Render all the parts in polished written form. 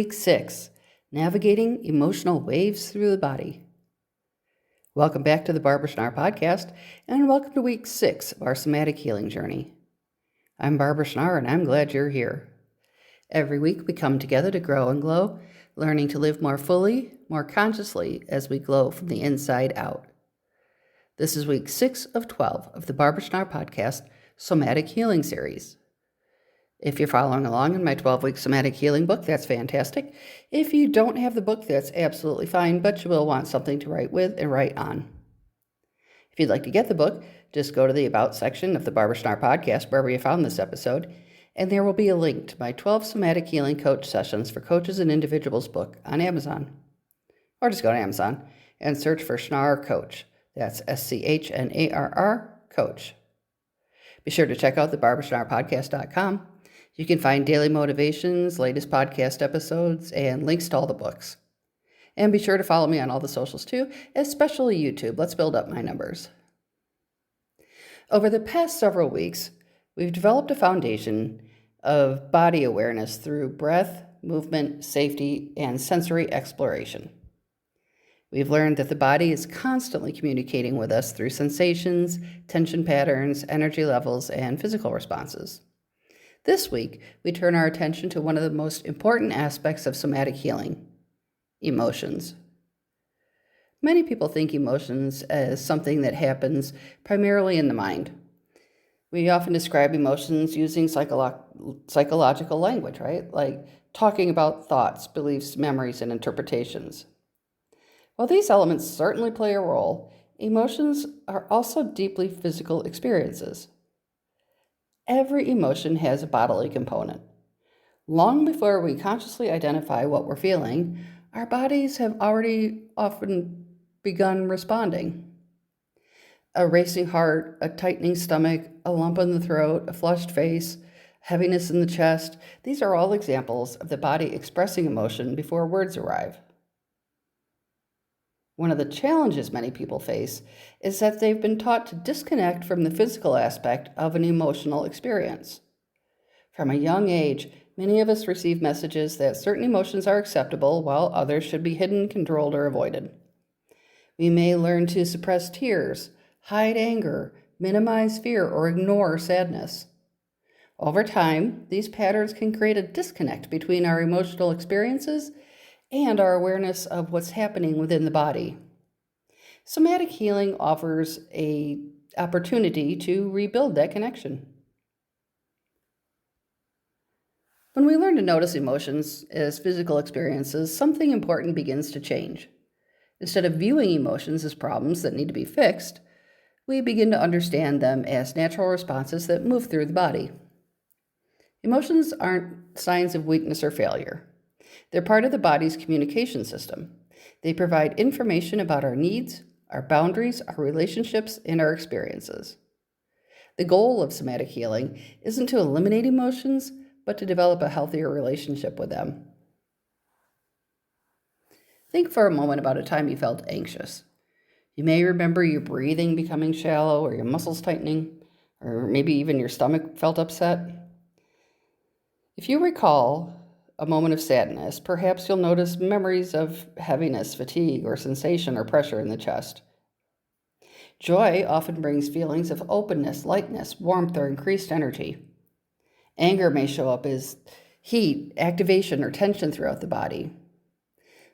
Week 6, Navigating Emotional Waves Through the Body. Welcome back to the Barbara Schnarr podcast, and welcome to Week 6 of our Somatic Healing Journey. I'm Barbara Schnarr, and I'm glad you're here. Every week we come together to grow and glow, learning to live more fully, more consciously as we glow from the inside out. This is Week 6 of 12 of the Barbara Schnarr podcast, Somatic Healing Series. If you're following along in my 12-week somatic healing book, that's fantastic. If you don't have the book, that's absolutely fine, but you will want something to write with and write on. If you'd like to get the book, just go to the About section of the Barbara Schnarr podcast, wherever you found this episode, and there will be a link to my 12 Somatic Healing Coach Sessions for Coaches and Individuals book on Amazon. Or just go to Amazon and search for Schnarr Coach. That's SCHNARR Coach. Be sure to check out the BarbaraSchnarrPodcast.com. You can find daily motivations, latest podcast episodes, and links to all the books. And be sure to follow me on all the socials too, especially YouTube. Let's build up my numbers. Over the past several weeks, we've developed a foundation of body awareness through breath, movement, safety, and sensory exploration. We've learned that the body is constantly communicating with us through sensations, tension patterns, energy levels, and physical responses. This week, we turn our attention to one of the most important aspects of somatic healing, emotions. Many people think emotions as something that happens primarily in the mind. We often describe emotions using psychological language, right? Like talking about thoughts, beliefs, memories, and interpretations. While these elements certainly play a role, emotions are also deeply physical experiences. Every emotion has a bodily component. Long before we consciously identify what we're feeling, our bodies have already often begun responding. A racing heart, a tightening stomach, a lump in the throat, a flushed face, heaviness in the chest, these are all examples of the body expressing emotion before words arrive. One of the challenges many people face is that they've been taught to disconnect from the physical aspect of an emotional experience. From a young age, many of us receive messages that certain emotions are acceptable while others should be hidden, controlled, or avoided. We may learn to suppress tears, hide anger, minimize fear, or ignore sadness. Over time, these patterns can create a disconnect between our emotional experiences and our awareness of what's happening within the body. Somatic healing offers an opportunity to rebuild that connection. When we learn to notice emotions as physical experiences, something important begins to change. Instead of viewing emotions as problems that need to be fixed, we begin to understand them as natural responses that move through the body. Emotions aren't signs of weakness or failure. They're part of the body's communication system. They provide information about our needs, our boundaries, our relationships, and our experiences. The goal of somatic healing isn't to eliminate emotions, but to develop a healthier relationship with them. Think for a moment about a time you felt anxious. You may remember your breathing becoming shallow, or your muscles tightening, or maybe even your stomach felt upset. If you recall a moment of sadness, perhaps you'll notice memories of heaviness, fatigue, or sensation or pressure in the chest. Joy often brings feelings of openness, lightness, warmth, or increased energy. Anger may show up as heat, activation, or tension throughout the body.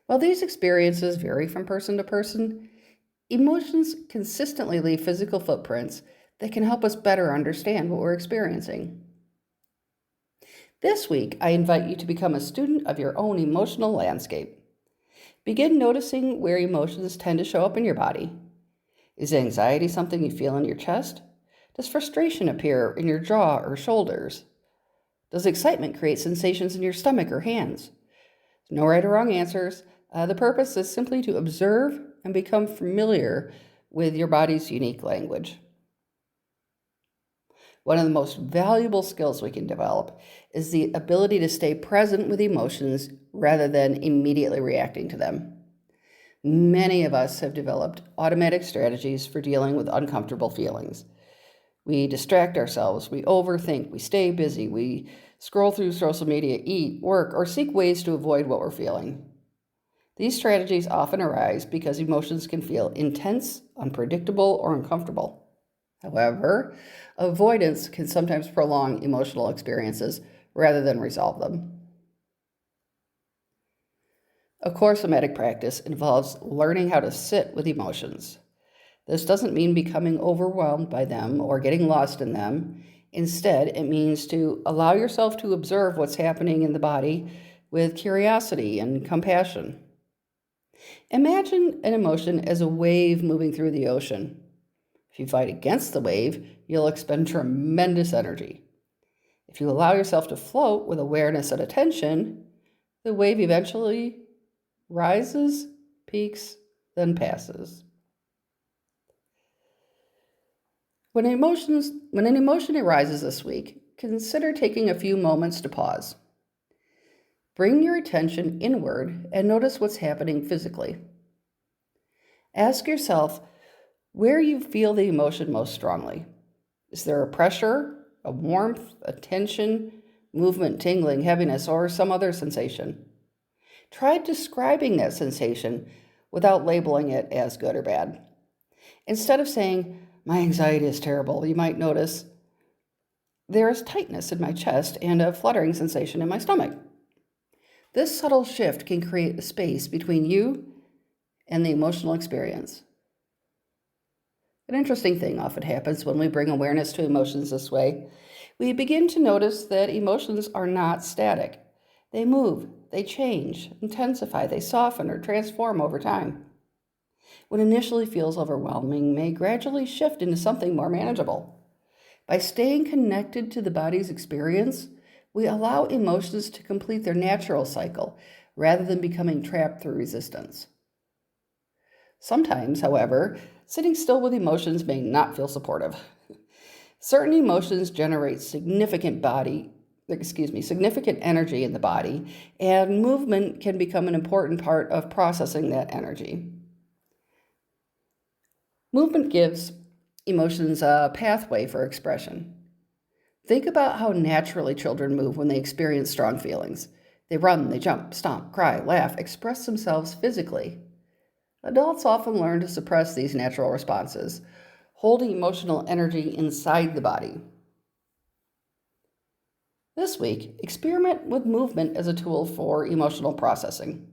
While these experiences vary from person to person, emotions consistently leave physical footprints that can help us better understand what we're experiencing. This week, I invite you to become a student of your own emotional landscape. Begin noticing where emotions tend to show up in your body. Is anxiety something you feel in your chest? Does frustration appear in your jaw or shoulders? Does excitement create sensations in your stomach or hands? No right or wrong answers. The purpose is simply to observe and become familiar with your body's unique language. One of the most valuable skills we can develop is the ability to stay present with emotions rather than immediately reacting to them. Many of us have developed automatic strategies for dealing with uncomfortable feelings. We distract ourselves, we overthink, we stay busy, we scroll through social media, eat, work, or seek ways to avoid what we're feeling. These strategies often arise because emotions can feel intense, unpredictable, or uncomfortable. However, avoidance can sometimes prolong emotional experiences rather than resolve them. A core somatic practice involves learning how to sit with emotions. This doesn't mean becoming overwhelmed by them or getting lost in them. Instead, it means to allow yourself to observe what's happening in the body with curiosity and compassion. Imagine an emotion as a wave moving through the ocean. If you fight against the wave, you'll expend tremendous energy. If you allow yourself to float with awareness and attention, the wave eventually rises, peaks, then passes. When an emotion arises this week, consider taking a few moments to pause. Bring your attention inward and notice what's happening physically. Ask yourself where you feel the emotion most strongly. Is there a pressure, a warmth, a tension, movement, tingling, heaviness, or some other sensation? Try describing that sensation without labeling it as good or bad. Instead of saying, "My anxiety is terrible," you might notice, "There is tightness in my chest and a fluttering sensation in my stomach." This subtle shift can create a space between you and the emotional experience. An interesting thing often happens when we bring awareness to emotions this way. We begin to notice that emotions are not static. They move, they change, intensify, they soften or transform over time. What initially feels overwhelming may gradually shift into something more manageable. By staying connected to the body's experience, we allow emotions to complete their natural cycle rather than becoming trapped through resistance. Sometimes, however, sitting still with emotions may not feel supportive. Certain emotions generate significant energy in the body, and movement can become an important part of processing that energy. Movement gives emotions a pathway for expression. Think about how naturally children move when they experience strong feelings. They run, they jump, stomp, cry, laugh, express themselves physically. Adults often learn to suppress these natural responses, holding emotional energy inside the body. This week, experiment with movement as a tool for emotional processing.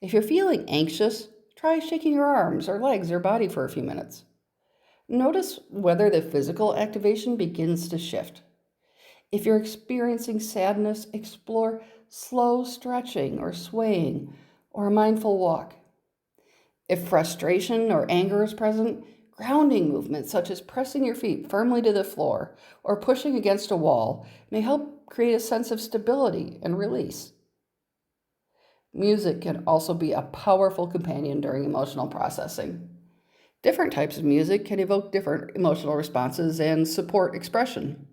If you're feeling anxious, try shaking your arms or legs or body for a few minutes. Notice whether the physical activation begins to shift. If you're experiencing sadness, explore slow stretching or swaying or a mindful walk. If frustration or anger is present, grounding movements such as pressing your feet firmly to the floor or pushing against a wall may help create a sense of stability and release. Music can also be a powerful companion during emotional processing. Different types of music can evoke different emotional responses and support expression.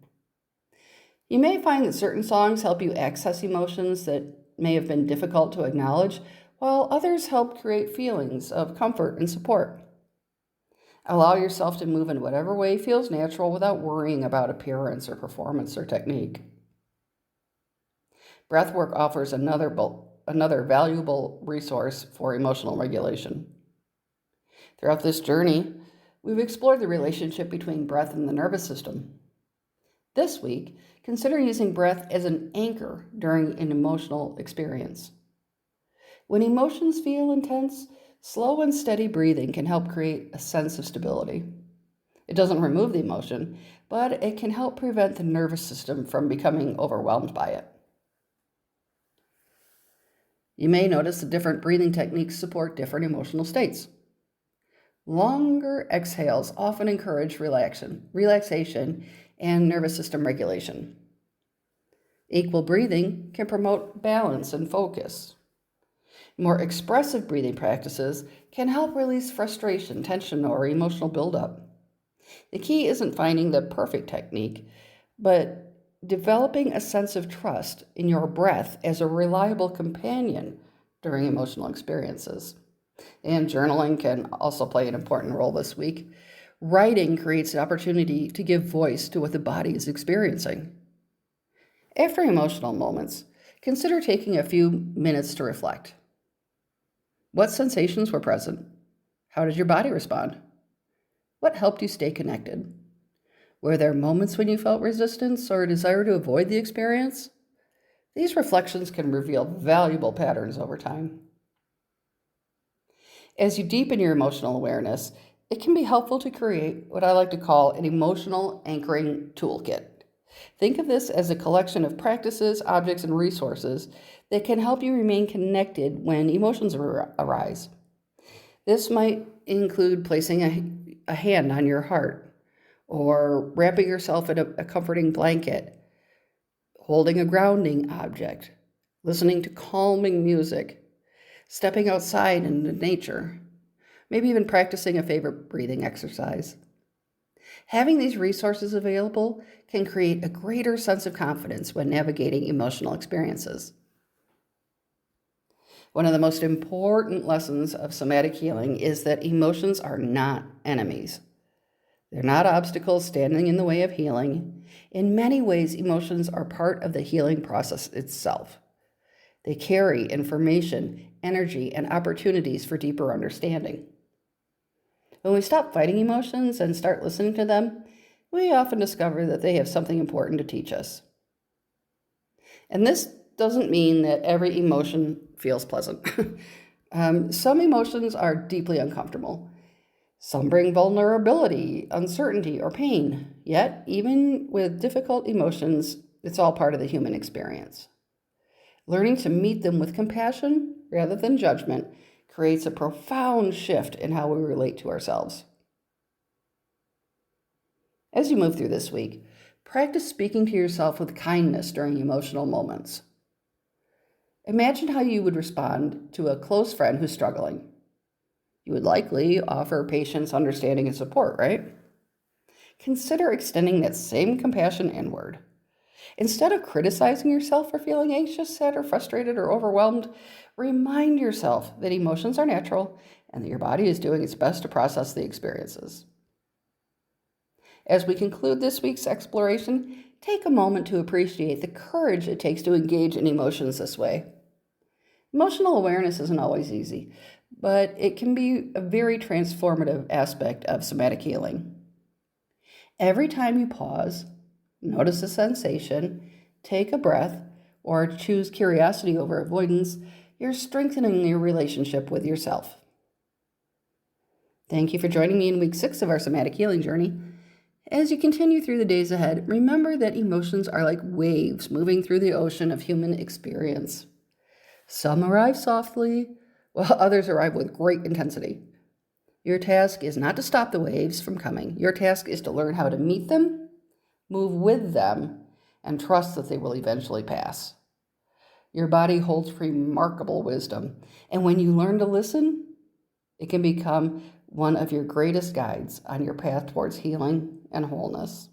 You may find that certain songs help you access emotions that may have been difficult to acknowledge, while others help create feelings of comfort and support. Allow yourself to move in whatever way feels natural without worrying about appearance or performance or technique. Breathwork offers another valuable resource for emotional regulation. Throughout this journey, we've explored the relationship between breath and the nervous system. This week, consider using breath as an anchor during an emotional experience. When emotions feel intense, slow and steady breathing can help create a sense of stability. It doesn't remove the emotion, but it can help prevent the nervous system from becoming overwhelmed by it. You may notice that different breathing techniques support different emotional states. Longer exhales often encourage relaxation and nervous system regulation. Equal breathing can promote balance and focus. More expressive breathing practices can help release frustration, tension, or emotional buildup. The key isn't finding the perfect technique, but developing a sense of trust in your breath as a reliable companion during emotional experiences. And journaling can also play an important role this week. Writing creates an opportunity to give voice to what the body is experiencing. After emotional moments, consider taking a few minutes to reflect. What sensations were present? How did your body respond? What helped you stay connected? Were there moments when you felt resistance or a desire to avoid the experience? These reflections can reveal valuable patterns over time. As you deepen your emotional awareness, it can be helpful to create what I like to call an emotional anchoring toolkit. Think of this as a collection of practices, objects, and resources that can help you remain connected when emotions arise. This might include placing a hand on your heart, or wrapping yourself in a comforting blanket, holding a grounding object, listening to calming music, stepping outside into nature, maybe even practicing a favorite breathing exercise. Having these resources available can create a greater sense of confidence when navigating emotional experiences. One of the most important lessons of somatic healing is that emotions are not enemies. They're not obstacles standing in the way of healing. In many ways, emotions are part of the healing process itself. They carry information, energy, and opportunities for deeper understanding. When we stop fighting emotions and start listening to them, we often discover that they have something important to teach us. And this doesn't mean that every emotion feels pleasant. Some emotions are deeply uncomfortable. Some bring vulnerability, uncertainty, or pain. Yet, even with difficult emotions, it's all part of the human experience. Learning to meet them with compassion rather than judgment creates a profound shift in how we relate to ourselves. As you move through this week, practice speaking to yourself with kindness during emotional moments. Imagine how you would respond to a close friend who's struggling. You would likely offer patience, understanding, and support, right? Consider extending that same compassion inward. Instead of criticizing yourself for feeling anxious, sad, or frustrated, or overwhelmed, remind yourself that emotions are natural and that your body is doing its best to process the experiences. As we conclude this week's exploration, take a moment to appreciate the courage it takes to engage in emotions this way. Emotional awareness isn't always easy, but it can be a very transformative aspect of somatic healing. Every time you pause, notice a sensation, take a breath, or choose curiosity over avoidance, you're strengthening your relationship with yourself. Thank you for joining me in week 6 of our somatic healing journey. As you continue through the days ahead, remember that emotions are like waves moving through the ocean of human experience. Some arrive softly, while others arrive with great intensity. Your task is not to stop the waves from coming. Your task is to learn how to meet them, move with them, and trust that they will eventually pass. Your body holds remarkable wisdom, and when you learn to listen, it can become one of your greatest guides on your path towards healing and wholeness.